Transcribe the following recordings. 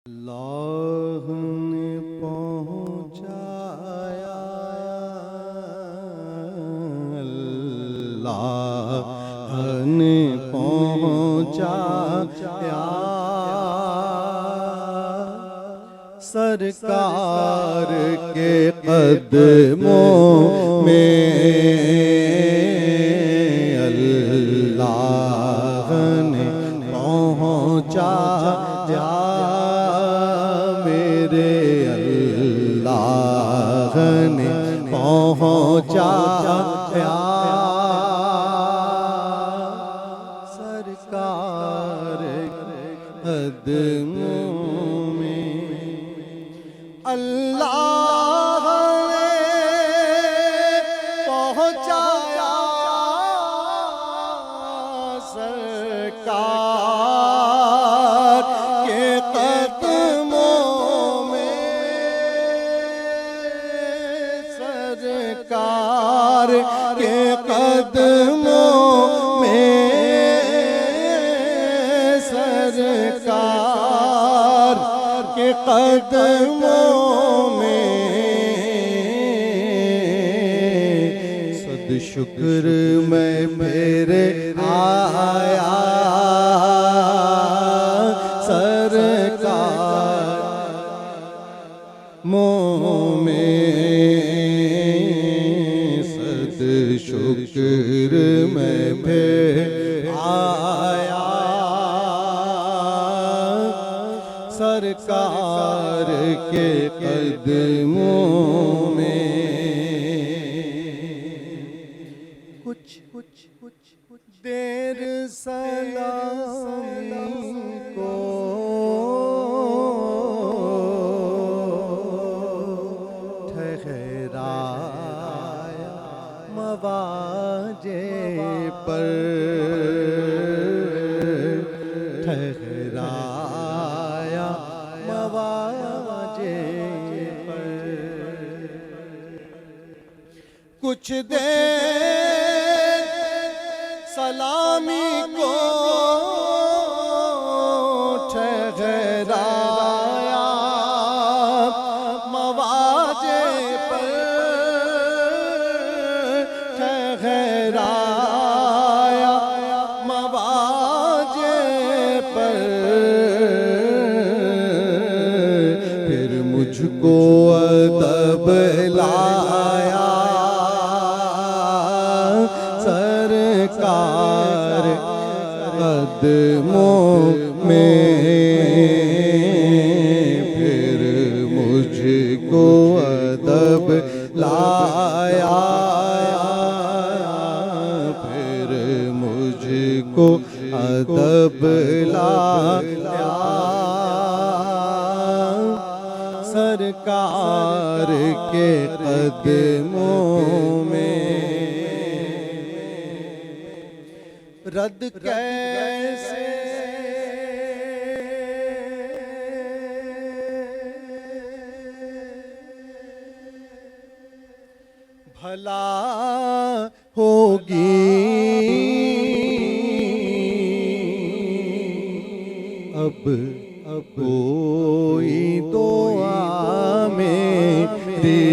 अल्लाह ने पहुँचाया, अल्लाह ने पहुँचाया सरकार के कदमों में, अल्लाह ने पहुँचाया मेरे, अल्लाह ने पहुँचाया सरकार कदमों में। अल्लाह ने पहुँचाया सरकार के कदमों में, सरकार के कदमों में, सरकार के कदमों में। सद शुक्र मैं मेरे आया सरकार मों में, सद शुक्र मैं फिर आया सरकार के कदमों में। कुछ देर सलामी को ठहराया मवाजे पर, ठहराया मवाजे पर। कुछ देर सलामी को ठहराया मवाजे पर, ठहराया मवाजे पर। फिर मुझको अदब लाया सरकार कदमों में, फिर मुझको अदब लाया, फिर मुझको अदब लाया सरकार के कदमों में। रद कैसे भला होगी, अब कोई दुआ मेरी,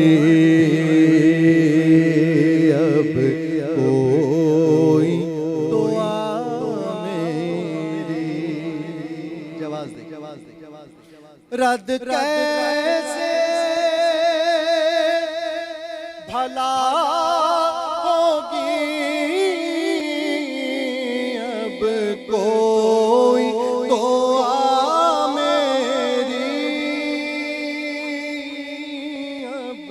अब कोई दुआ मेरी। जवाब दे रद कैसे भला होगी, अब कोई दुआ मेरी, अब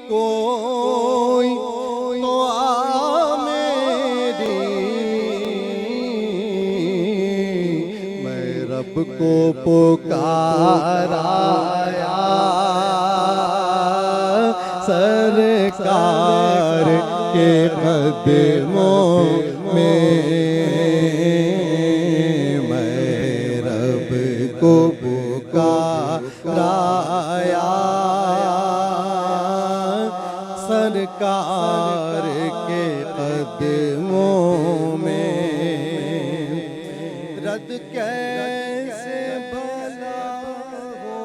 कोई दुआ मेरी। मैं रब को पुकाराया सरकार के कदमों में, मैं रब को पुकाराया सरकार के कदमों में। रद कैसे भला हो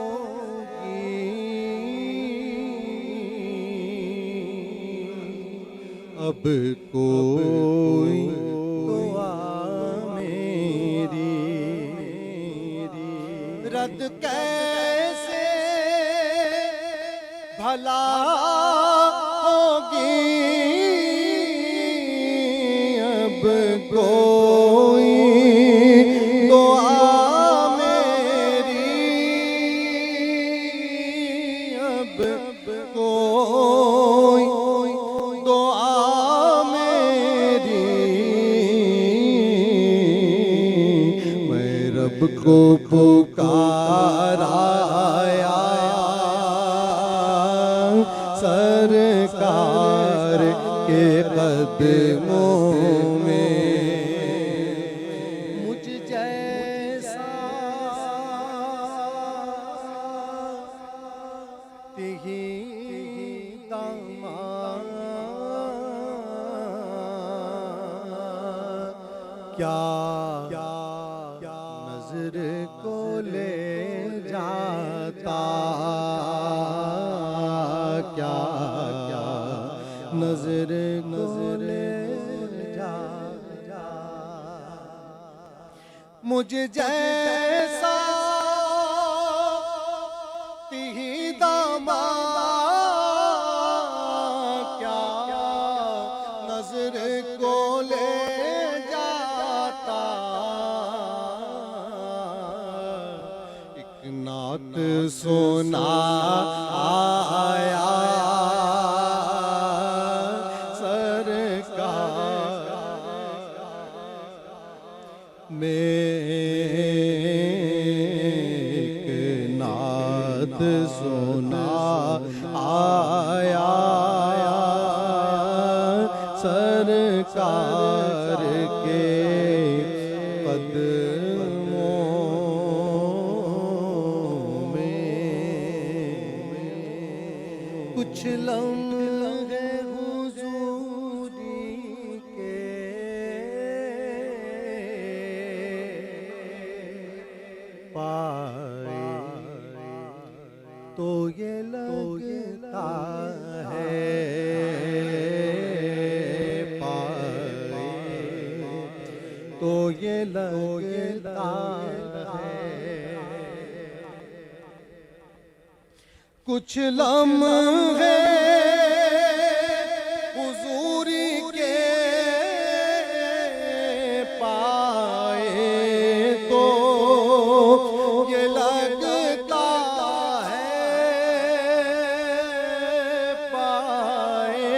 अब कोई दुआ मेरी रद्द कैसे भला होगी, अब कोई दुआ मेरी, अब कोई दुआ मेरी, मैं रब को पुकाराया सरकार के कदमों में, मुझ जैसा तिही दामाद क्या नजर को ले जाता, क्या नजर ले जाता, मुझ जैसा तिही दामाद क्या नजर को ले जाता। एक नात सुना आया सरकार में, एक नात सुना आया सरकार के कदमों में, कुछ लम्हे हुजूरी के पाए तो ये लगता है, पाए तो ये लगता है, कुछ लम्हे हुजूरी के पाए तो ये लगता है, पाए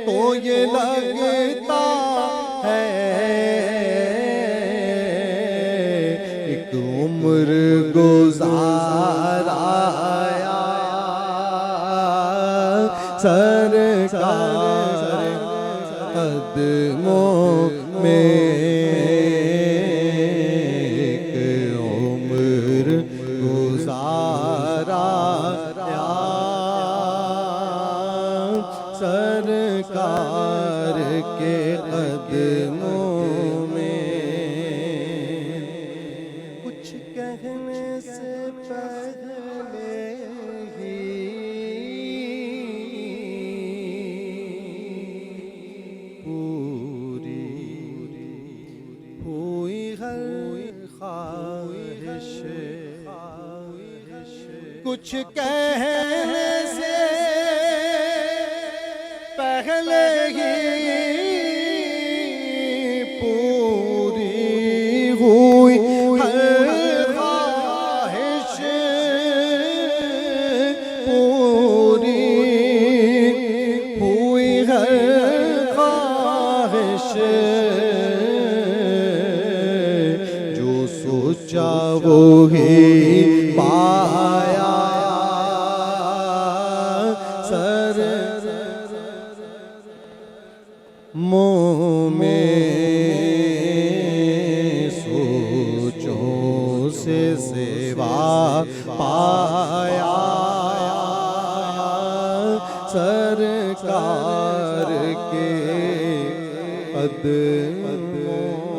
तो ये लगता है, एक उम्र गुजारा सरकार कदमों में, एक उम्र गुजारा सरकार के कदमों में, कुछ कहने से पहले ही पूरी हुई हर ख्वाहिश, कुछ कहने से पहले ही पूरी हुई हर ख्वाहिश, पूरी हुई हर ख्वाहिश, जो सोचा वो ही पाया सर मुँह में सोचों से सेवा पाया सरकार के कदमों